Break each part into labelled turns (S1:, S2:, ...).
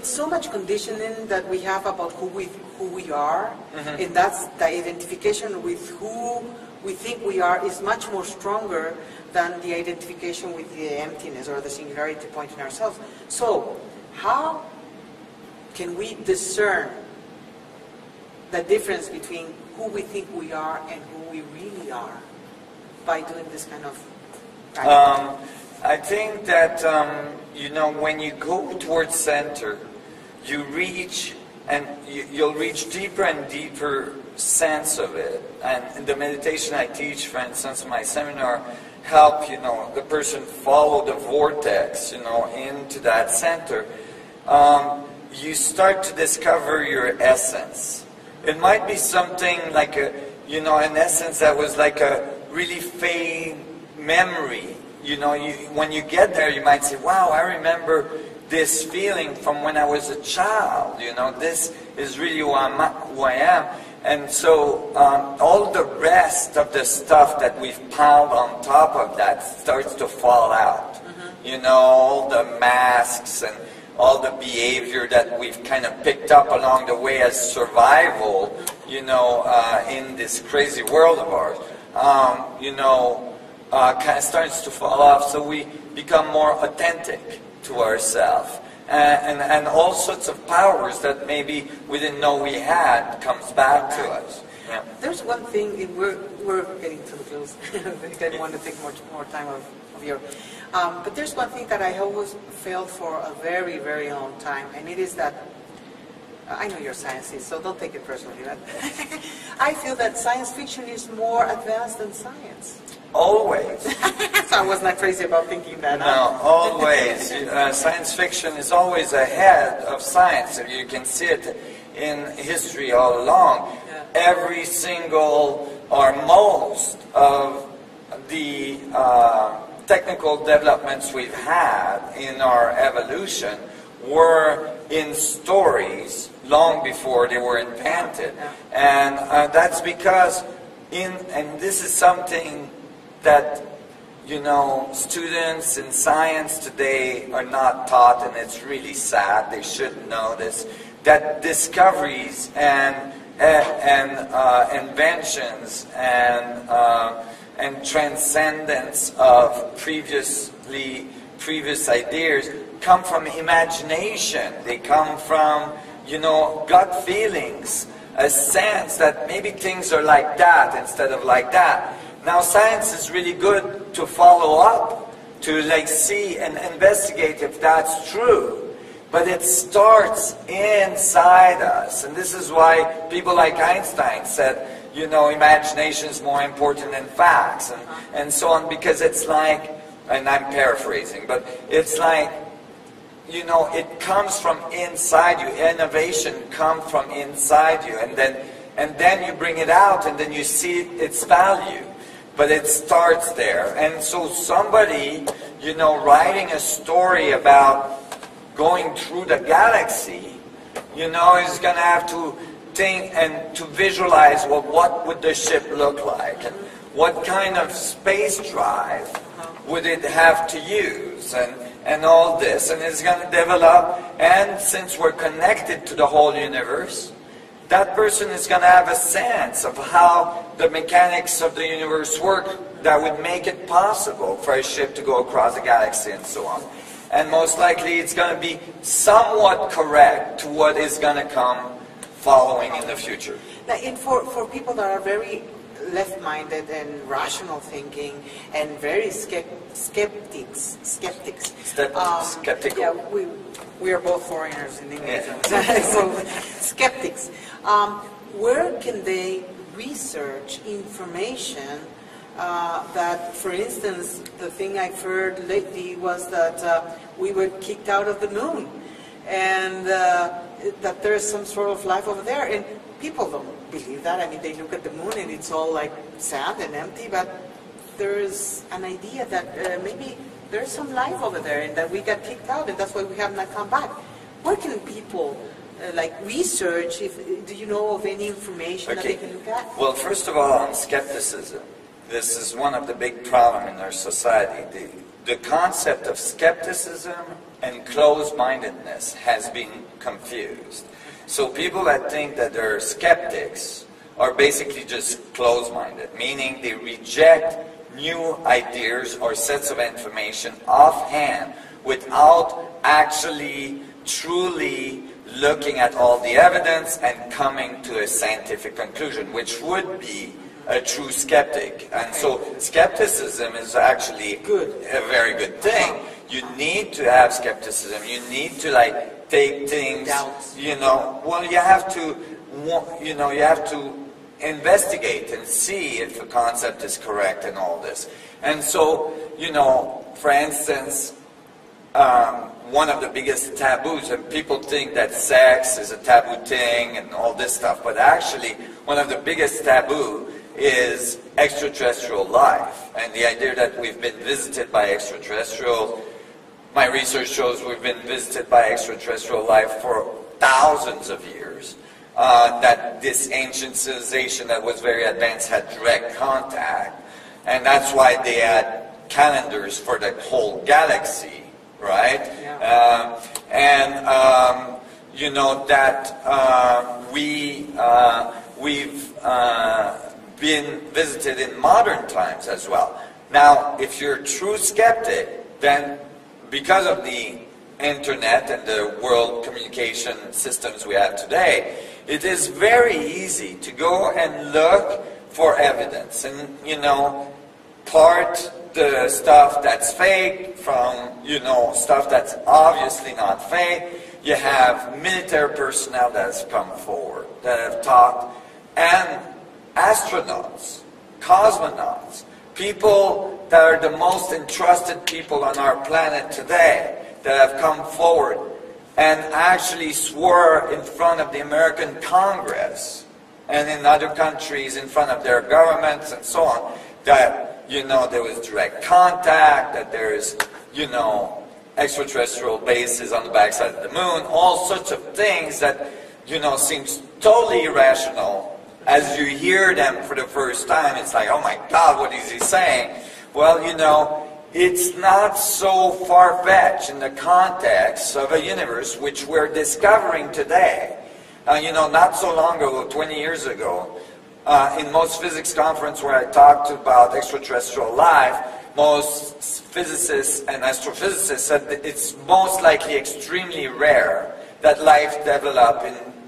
S1: it's so much conditioning that we have about who we are, and that's the identification with who we think we are is much more stronger than the identification with the emptiness or the singularity point in ourselves. So, how can we discern the difference between who we think we are and who we really are by doing this kind of practice?
S2: I think that, you know, when you go towards center, you reach, and you'll reach deeper and deeper sense of it. And the meditation I teach, for instance, in my seminar, help, you know, the person follow the vortex, you know, into that center. You start to discover your essence. It might be something like a, you know, an essence that was like a really faint memory. You know, when you get there, you might say, wow, I remember this feeling from when I was a child. You know, this is really who I am. And so all the rest of the stuff that we've piled on top of that starts to fall out. You know, all the masks and all the behavior that we've kind of picked up along the way as survival, you know, in this crazy world of ours, you know, kind of starts to fall off. So we become more authentic to ourselves. And all sorts of powers that maybe we didn't know we had comes back to us. Yeah.
S1: There's one thing, we're getting to the close. I didn't want to take much more time of your... but there's one thing that I always felt for a very, very long time, and it is that, I know you're scientist, so don't take it personally, but I feel that science fiction is more advanced than science.
S2: Always.
S1: So I was not crazy about thinking that.
S2: No, always. Science fiction is always ahead of science. You can see it in history all along. Yeah. Every single, or most of the technical developments we've had in our evolution were in stories long before they were invented. And that's because and this is something that, you know, students in science today are not taught, and it's really sad. They should know this, that discoveries and inventions and transcendence of previous ideas come from imagination. They come from, you know, gut feelings, a sense that maybe things are like that instead of like that. Now science is really good to follow up, to like see and investigate if that's true. But it starts inside us. And this is why people like Einstein said, you know, imagination is more important than facts, and so on, because it's like, and I'm paraphrasing, but it's like, you know, it comes from inside you. Innovation comes from inside you, and then you bring it out, and then you see its value. But it starts there. And so somebody, you know, writing a story about going through the galaxy, you know, is going to have to think and to visualize, well, what would the ship look like? And what kind of space drive would it have to use? And all this. And it's going to develop. And since we're connected to the whole universe, that person is going to have a sense of how the mechanics of the universe work that would make it possible for a ship to go across the galaxy and so on. And most likely it's going to be somewhat correct to what is going to come following in the future.
S1: Now, for people that are very left-minded and rational thinking and very skeptical. Yeah, we are both foreigners in English. Yeah. So, skeptics. Where can they research information that, for instance, the thing I've heard lately was that we were kicked out of the moon, and that there's some sort of life over there, and people don't believe that. I mean, they look at the moon and it's all like sand and empty, but there's an idea that maybe there's some life over there and that we got kicked out, and that's why we have not come back. Where can people like research? Do you know of any information that they can look at?
S2: Well, first of all, on skepticism, this is one of the big problems in our society. The concept of skepticism and closed-mindedness has been confused. So people that think that they're skeptics are basically just closed-minded, meaning they reject new ideas or sets of information offhand without actually truly looking at all the evidence and coming to a scientific conclusion, which would be a true skeptic. And so skepticism is actually a very good thing. You need to have skepticism. You need to like take things, you know, well, you have to, you know, you have to investigate and see if the concept is correct and all this. And so, you know, for instance, one of the biggest taboos, and people think that sex is a taboo thing and all this stuff, but actually one of the biggest taboo is extraterrestrial life, and the idea that we've been visited by extraterrestrial. My research shows we've been visited by extraterrestrial life for thousands of years, that this ancient civilization that was very advanced had direct contact, and that's why they had calendars for the whole galaxy, right? Yeah. You know, that we've been visited in modern times as well. Now, if you're a true skeptic, then because of the internet and the world communication systems we have today, it is very easy to go and look for evidence and, you know, part the stuff that's fake from, you know, stuff that's obviously not fake. You have military personnel that has come forward, that have talked, and astronauts, cosmonauts, people that are the most entrusted people on our planet today that have come forward and actually swore in front of the American Congress and in other countries in front of their governments and so on that, you know, there was direct contact, that there's, you know, extraterrestrial bases on the backside of the moon, all sorts of things that, you know, seems totally irrational. As you hear them for the first time, it's like, oh my God, what is he saying? Well, you know, it's not so far-fetched in the context of a universe which we're discovering today. You know, not so long ago, 20 years ago, in most physics conference where I talked about extraterrestrial life, most physicists and astrophysicists said that it's most likely extremely rare that life develop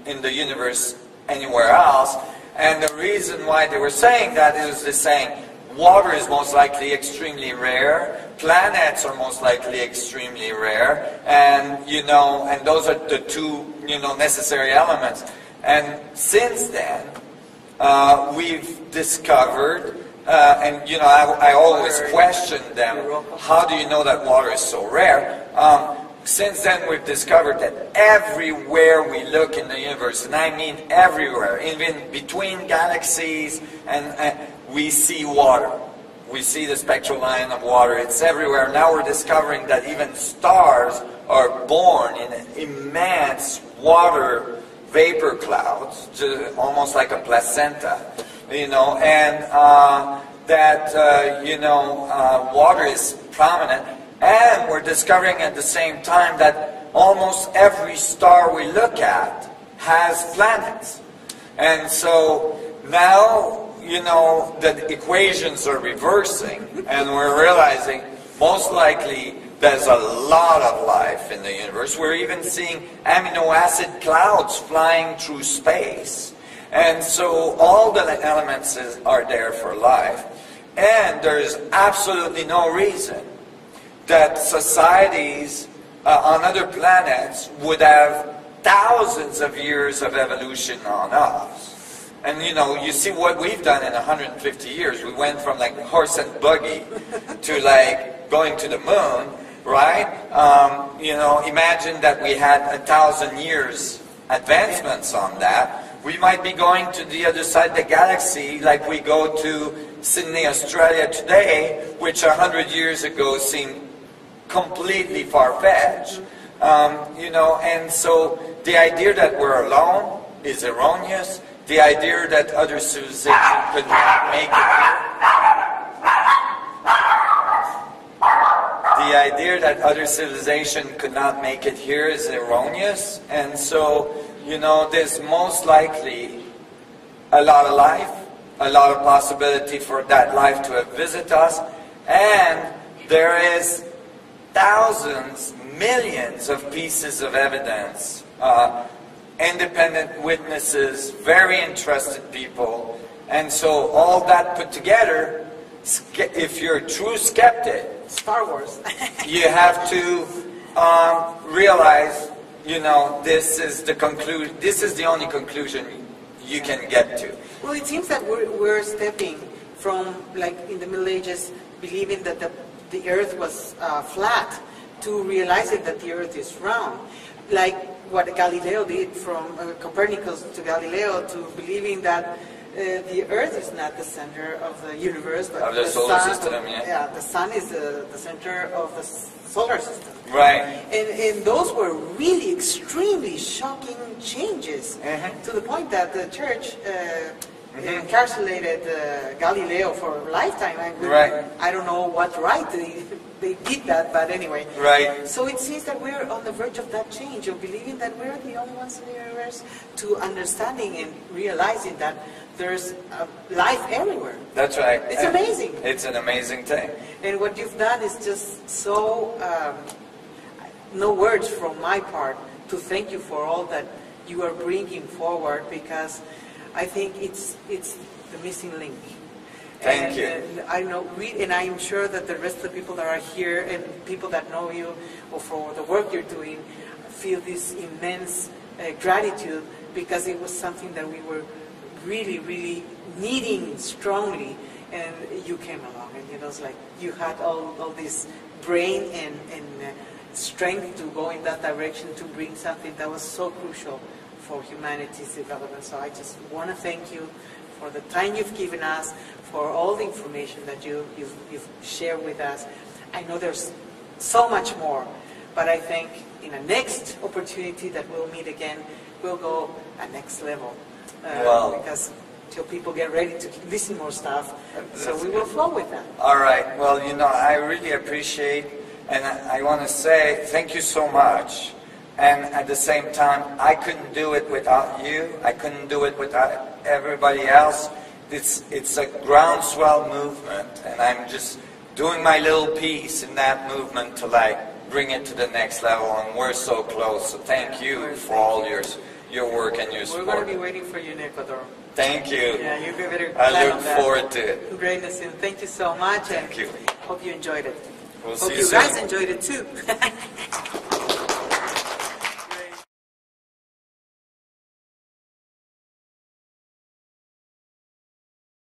S2: in the universe anywhere else. And the reason why they were saying that is they're saying water is most likely extremely rare, planets are most likely extremely rare, and, you know, and those are the two, you know, necessary elements. And since then, we've discovered, and, you know, I always question them, how do you know that water is so rare? Since then, we've discovered that everywhere we look in the universe, and I mean everywhere, even between galaxies, and we see water. We see the spectral line of water. It's everywhere. Now we're discovering that even stars are born in immense water vapor clouds, almost like a placenta, you know, and you know, water is prominent. And we're discovering at the same time that almost every star we look at has planets. And so now, you know, the equations are reversing, and we're realizing most likely there's a lot of life in the universe. We're even seeing amino acid clouds flying through space. And so all the elements are there for life. And there's absolutely no reason that societies on other planets would have thousands of years of evolution on us. And, you know, you see what we've done in 150 years. We went from like horse and buggy to like going to the moon, right? You know, imagine that we had 1,000 years advancements on that. We might be going to the other side of the galaxy like we go to Sydney, Australia today, which 100 years ago seemed completely far-fetched. You know, and so the idea that we're alone is erroneous. The idea that other civilizations could not make it. the idea that other civilization could not make it here is erroneous. And so, you know, there's most likely a lot of life, a lot of possibility for that life to visit us, and there is thousands, millions of pieces of evidence, independent witnesses, very interested people, and so all that put together, if you're a true skeptic,
S1: Star Wars.
S2: you have to realize, you know, this is the conclusion. This is the only conclusion you can get to.
S1: Well, it seems that we're stepping from, like in the Middle Ages, believing that the Earth was flat, to realizing that the Earth is round. Like what Galileo did, from Copernicus to Galileo, to believing that the Earth is not the center of the universe, but
S2: of the solar system,
S1: yeah, the sun is the center of the solar system.
S2: Right.
S1: And those were really extremely shocking changes, to the point that the church incarcerated Galileo for a lifetime.
S2: Right.
S1: I don't know what right they did that, but anyway.
S2: Right.
S1: So it seems that we're on the verge of that change, of believing that we're the only ones in the universe, to understanding and realizing that there's life everywhere.
S2: That's right.
S1: It's amazing.
S2: It's an amazing thing.
S1: And what you've done is just so, no words from my part to thank you for all that you are bringing forward, because I think it's the missing link.
S2: Thank you.
S1: And I know, and I'm sure that the rest of the people that are here and people that know you or for the work you're doing feel this immense gratitude, because it was something that we were really, really needing strongly, and you came along, and it was like you had all this brain and strength to go in that direction, to bring something that was so crucial for humanity's development. So I just want to thank you for the time you've given us, for all the information that you've shared with us. I know there's so much more, but I think in a next opportunity that we'll meet again, we'll go a next level. Because till people get ready to listen more stuff, so we will flow with that.
S2: All right. Well, you know, I really appreciate, and I want to say thank you so much. And at the same time, I couldn't do it without you. I couldn't do it without everybody else. It's a groundswell movement, and I'm just doing my little piece in that movement to like bring it to the next level. And we're so close. So thank you for all your work and your support.
S1: We're going to be waiting for you in Ecuador.
S2: Thank you.
S1: Yeah, you better
S2: I
S1: plan
S2: look
S1: on that.
S2: forward to it.
S1: Great, Nassim. Thank you so much.
S2: Thank you.
S1: Hope you enjoyed it.
S2: We'll
S1: Hope
S2: see
S1: you
S2: soon.
S1: guys enjoyed it too.